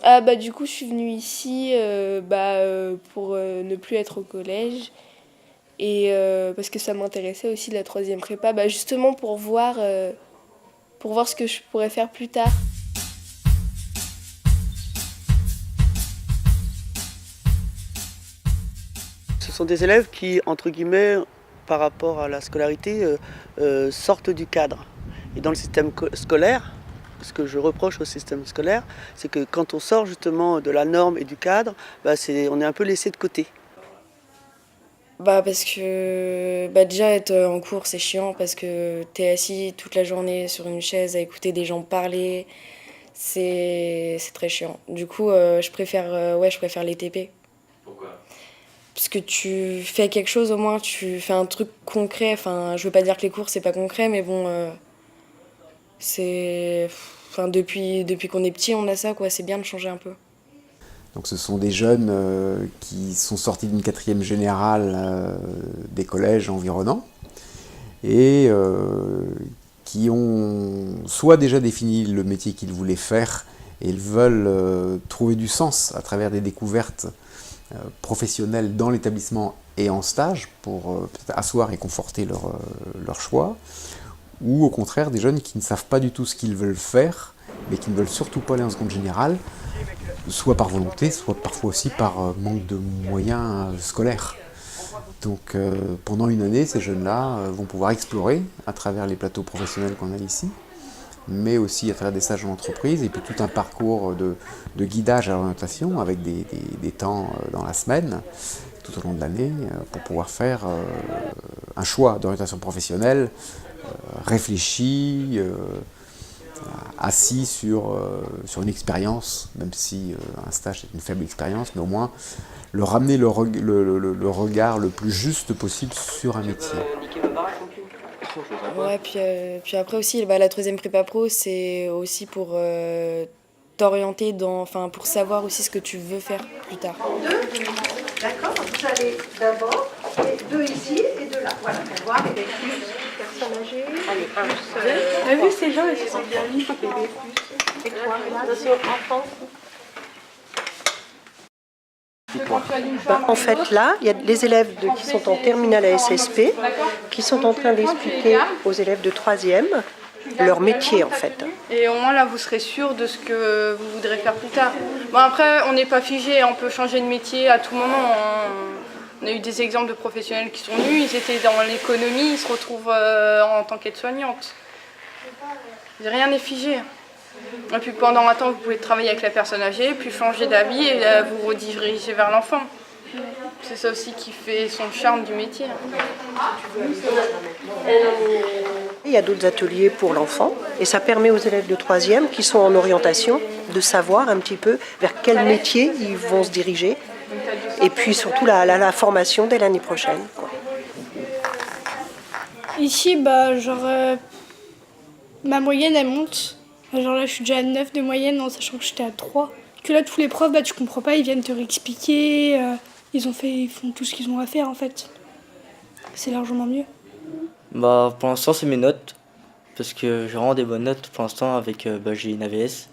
Ah bah du coup je suis venue ici pour ne plus être au collège et parce que ça m'intéressait aussi la troisième prépa, bah justement pour voir ce que je pourrais faire plus tard. Ce sont des élèves qui, entre guillemets, par rapport à la scolarité, sortent du cadre. Et dans le système scolaire, ce que je reproche au système scolaire, c'est que quand on sort justement de la norme et du cadre, on est un peu laissé de côté. Bah parce que déjà être en cours c'est chiant parce que t'es assis toute la journée sur une chaise à écouter des gens parler, c'est très chiant. Du coup je préfère les TP. Parce que tu fais quelque chose au moins, tu fais un truc concret. Enfin, je veux pas dire que les cours c'est pas concret, mais bon, c'est. Enfin, depuis qu'on est petit, on a ça, quoi. C'est bien de changer un peu. Donc ce sont des jeunes qui sont sortis d'une quatrième générale des collèges environnants et qui ont soit déjà défini le métier qu'ils voulaient faire et ils veulent trouver du sens à travers des découvertes professionnelles dans l'établissement et en stage pour peut-être asseoir et conforter leur choix, ou au contraire des jeunes qui ne savent pas du tout ce qu'ils veulent faire mais qui ne veulent surtout pas aller en seconde générale, soit par volonté, soit parfois aussi par manque de moyens scolaires. Donc pendant une année, ces jeunes-là vont pouvoir explorer à travers les plateaux professionnels qu'on a ici, mais aussi à travers des stages en entreprise, et puis tout un parcours de guidage à l'orientation avec des temps dans la semaine, tout au long de l'année, pour pouvoir faire un choix d'orientation professionnelle réfléchi, assis sur une expérience, même si un stage est une faible expérience, mais au moins leur ramener le regard le plus juste possible sur un métier. Ouais, puis après aussi, la troisième prépa pro, c'est aussi pour t'orienter enfin, pour savoir aussi ce que tu veux faire plus tard. Deux, d'accord, vous allez d'abord, deux ici et deux là. Voilà, pour voir les plus personnes âgées. Allez, T'as vu ces gens, ils sont bien mis. Et toi, là, enfants. En fait, là, il y a les élèves qui sont en terminale à SSP qui sont en train d'expliquer aux élèves de 3e leur métier, en fait. Et au moins là, vous serez sûr de ce que vous voudrez faire plus tard. Bon, après, on n'est pas figé, on peut changer de métier à tout moment. On a eu des exemples de professionnels qui sont venus, ils étaient dans l'économie, ils se retrouvent en tant qu'aide-soignante. Rien n'est figé. Et puis pendant un temps, vous pouvez travailler avec la personne âgée, puis changer d'avis et vous rediriger vers l'enfant. C'est ça aussi qui fait son charme du métier. Il y a d'autres ateliers pour l'enfant et ça permet aux élèves de 3e qui sont en orientation de savoir un petit peu vers quel métier ils vont se diriger et puis surtout la formation dès l'année prochaine, quoi. Ici, ma moyenne elle monte. Genre là je suis déjà à 9 de moyenne en sachant que j'étais à 3. Que là tous les profs tu comprends pas, ils viennent te réexpliquer, ils font tout ce qu'ils ont à faire en fait. C'est largement mieux. Bah pour l'instant c'est mes notes, parce que j'ai vraiment des bonnes notes pour l'instant avec j'ai une AVS,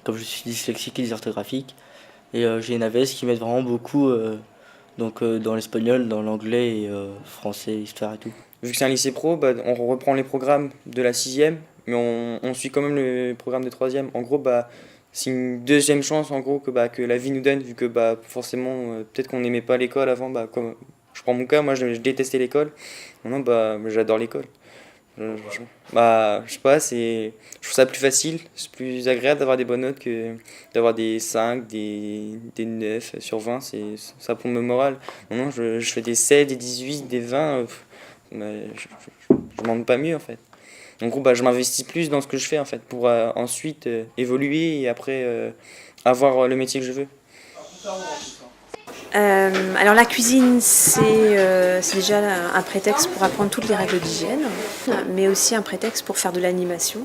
comme je suis dyslexique et dysorthographique, et j'ai une AVS qui m'aide vraiment beaucoup dans l'espagnol, dans l'anglais et français, histoire et tout. Vu que c'est un lycée pro, on reprend les programmes de la 6e, mais on suit quand même le programme de 3e. En gros, c'est une deuxième chance en gros que la vie nous donne, vu que forcément, peut-être qu'on n'aimait pas l'école avant. Comme je prends mon cas, moi je détestais l'école. Maintenant, j'adore l'école. Je sais pas, je trouve ça plus facile, c'est plus agréable d'avoir des bonnes notes que d'avoir des 5, des 9 sur 20, ça pour le moral. Maintenant, je fais des 7, des 18, des 20, je m'en demande pas mieux en fait. En gros, je m'investis plus dans ce que je fais en fait pour ensuite évoluer et après avoir le métier que je veux. Alors la cuisine, c'est déjà un prétexte pour apprendre toutes les règles d'hygiène, mais aussi un prétexte pour faire de l'animation,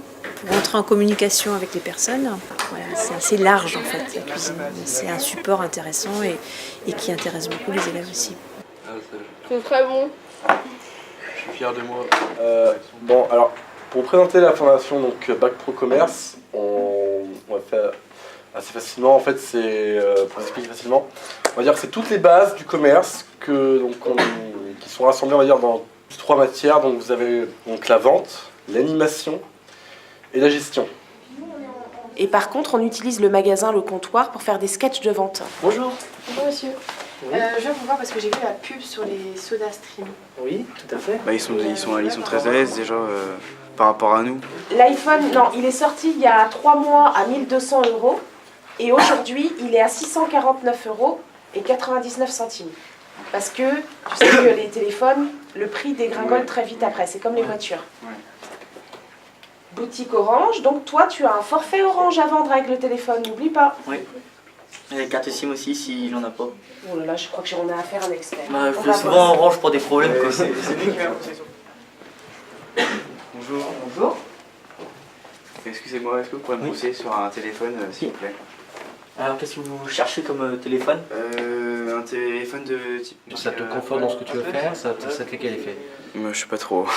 pour entrer en communication avec les personnes. Voilà, c'est assez large en fait la cuisine. C'est un support intéressant et qui intéresse beaucoup les élèves aussi. C'est très bon. Je suis fier de moi. Alors pour présenter la formation Bac Pro Commerce, on va faire assez facilement. En fait, c'est, pour expliquer facilement, on va dire que c'est toutes les bases du commerce qui sont rassemblées, on va dire, dans 3 matières. Donc vous avez donc la vente, l'animation et la gestion. Et par contre, on utilise le magasin, le comptoir, pour faire des sketchs de vente. Bonjour. Bonjour monsieur. Je viens vous voir parce que j'ai vu la pub sur les Soda Stream. Oui, tout à fait. Bah, ils sont très à l'aise déjà par rapport à nous. L'iPhone, non, il est sorti il y a 3 mois à 1 200 € et aujourd'hui, il est à 649 € et 99 centimes. Parce que tu sais que les téléphones, le prix dégringole très vite après, c'est comme les voitures. Ouais. Boutique Orange, donc toi tu as un forfait Orange à vendre avec le téléphone, n'oublie pas. Oui. Et la carte SIM aussi s'il n'en a pas. Oh là là, je crois que j'en ai affaire à un expert. Bah, je fais souvent Orange pour des problèmes. Quoi. C'est lui qui m'a poussé. Bonjour. Bonjour. Excusez-moi, est-ce que vous pourriez me pousser sur un téléphone, s'il vous plaît? Alors qu'est-ce que vous cherchez comme téléphone? Un téléphone de type... Ça te conforte dans ce que tu veux faire? Ça te fait quel effet? Je sais pas trop.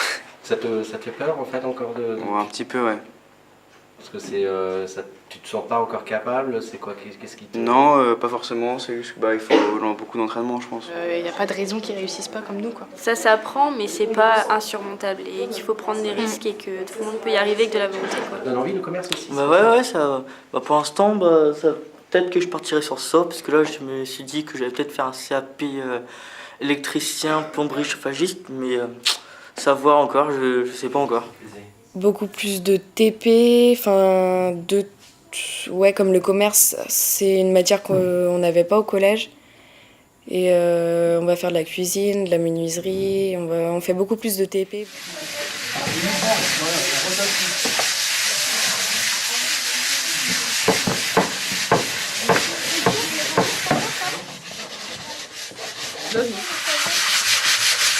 Ça te fait peur en fait encore de... Ouais, un petit peu, ouais. Parce que tu te sens pas encore capable? C'est quoi? Qu'est-ce qui te... Non, pas forcément, c'est juste qu'il faut beaucoup d'entraînement, je pense. Il n'y a pas de raison qu'ils réussissent pas comme nous, quoi. Ça s'apprend, mais c'est pas insurmontable et qu'il faut prendre des risques et que tout le monde peut y arriver avec de la volonté, quoi. Ça donne envie le commerce aussi? Bah ouais, ça... Bah pour l'instant, peut-être que je partirai sur ça, parce que là, je me suis dit que j'allais peut-être faire un CAP électricien, plomberie, chauffagiste, mais savoir encore, je sais pas encore. Beaucoup plus de TP, comme le commerce, c'est une matière qu'on n'avait pas au collège. Et on va faire de la cuisine, de la menuiserie, on fait beaucoup plus de TP.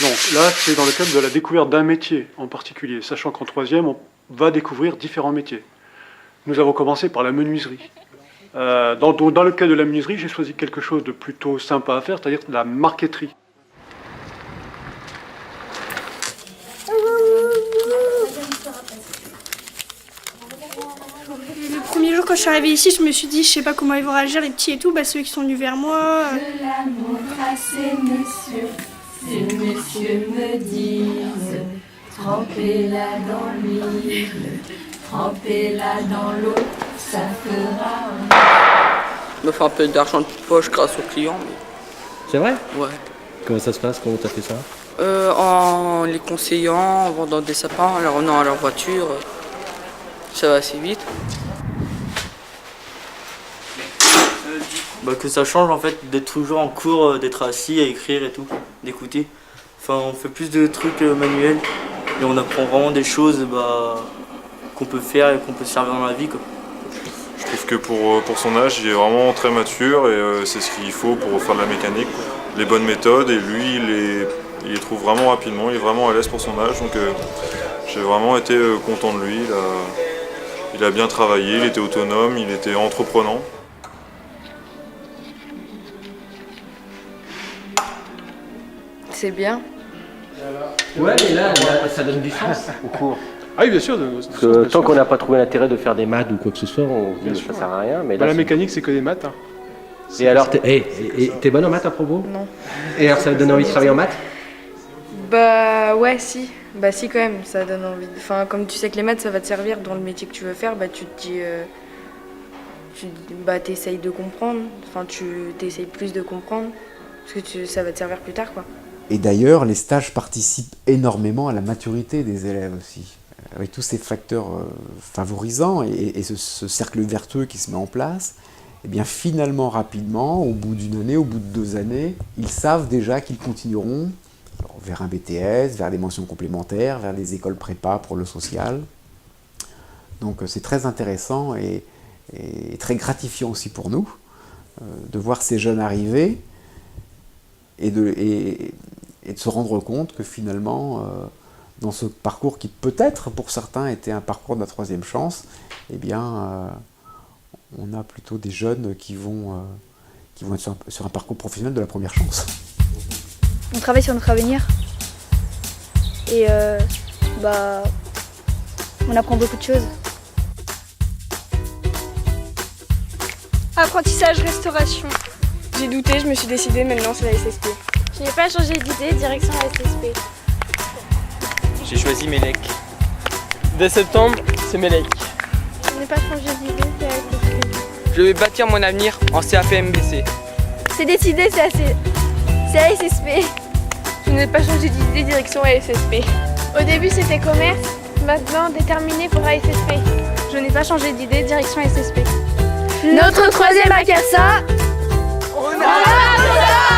Donc là, c'est dans le cadre de la découverte d'un métier en particulier, sachant qu'en 3e, on va découvrir différents métiers. Nous avons commencé par la menuiserie. Dans le cadre de la menuiserie, j'ai choisi quelque chose de plutôt sympa à faire, c'est-à-dire de la marqueterie. Le premier jour quand je suis arrivée ici, je me suis dit je sais pas comment ils vont réagir les petits et tout, ceux qui sont venus vers moi. Ces messieurs me disent, trempez-la dans l'huile, trempez-la dans l'eau, ça fera me faire un peu d'argent de poche grâce aux clients. C'est vrai? Ouais. Comment ça se passe? Comment t'as fait ça? En les conseillant, en vendant des sapins, en leur revenant à leur voiture. Ça va assez vite. Que ça change en fait d'être toujours en cours, d'être assis à écrire et tout, d'écouter. On fait plus de trucs manuels et on apprend vraiment des choses qu'on peut faire et qu'on peut se servir dans la vie, quoi. Je trouve que pour son âge, il est vraiment très mature et c'est ce qu'il faut pour faire de la mécanique, quoi. Les bonnes méthodes, et lui, il les trouve vraiment rapidement, il est vraiment à l'aise pour son âge, donc j'ai vraiment été content de lui. Il a bien travaillé, il était autonome, il était entreprenant. C'est bien. Ouais, mais là, ça donne du sens au cours. Ah oui, bien sûr. Parce que tant qu'on n'a pas trouvé l'intérêt de faire des maths ou quoi que ce soit, ça sert à rien. Mais là, la mécanique, c'est que des maths. Hein. Et alors, t'es bonne en maths à propos? Non. Et alors, ça te donne envie de travailler en maths? Ouais, si. Si, quand même, ça donne envie. Comme tu sais que les maths, ça va te servir dans le métier que tu veux faire, tu te dis... t'essayes de comprendre. Tu t'essayes plus de comprendre. Parce que ça va te servir plus tard, quoi. Et d'ailleurs, les stages participent énormément à la maturité des élèves aussi. Avec tous ces facteurs favorisants et ce cercle vertueux qui se met en place, et bien finalement, rapidement, au bout d'une année, au bout de 2 années, ils savent déjà qu'ils continueront vers un BTS, vers des mentions complémentaires, vers des écoles prépa pour le social. Donc c'est très intéressant et très gratifiant aussi pour nous de voir ces jeunes arriver et de se rendre compte que finalement, dans ce parcours qui peut-être pour certains était un parcours de la 3e chance, on a plutôt des jeunes qui vont être sur un parcours professionnel de la première chance. On travaille sur notre avenir et on apprend beaucoup de choses. Apprentissage, restauration. J'ai douté, je me suis décidée, maintenant c'est la SSP. Je n'ai pas changé d'idée, direction la SSP. J'ai choisi Melec. Dès septembre, c'est Melec. Je n'ai pas changé d'idée, c'est la SSP. Je vais bâtir mon avenir en CAP-MBC. C'est décidé, c'est la SSP. Je n'ai pas changé d'idée, direction la SSP. Au début c'était commerce, maintenant déterminé pour la SSP. Je n'ai pas changé d'idée, direction SSP. Notre troisième à Cassa, on a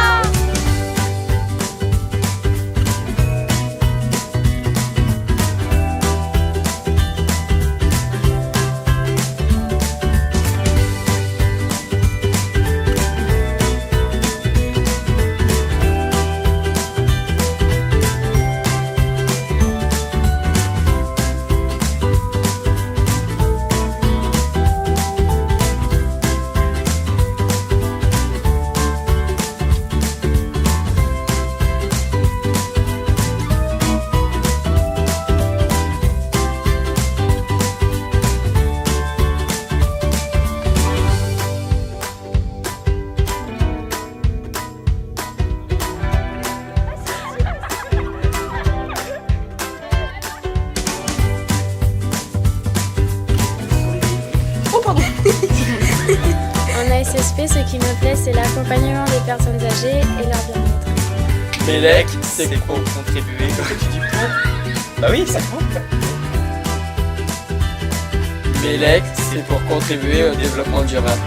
En SSP, ce qui me plaît, c'est l'accompagnement des personnes âgées et leur bien-être. Melec, c'est pour contribuer. Tu dis pour? Bah oui, ça compte. Melec, c'est pour contribuer au développement durable.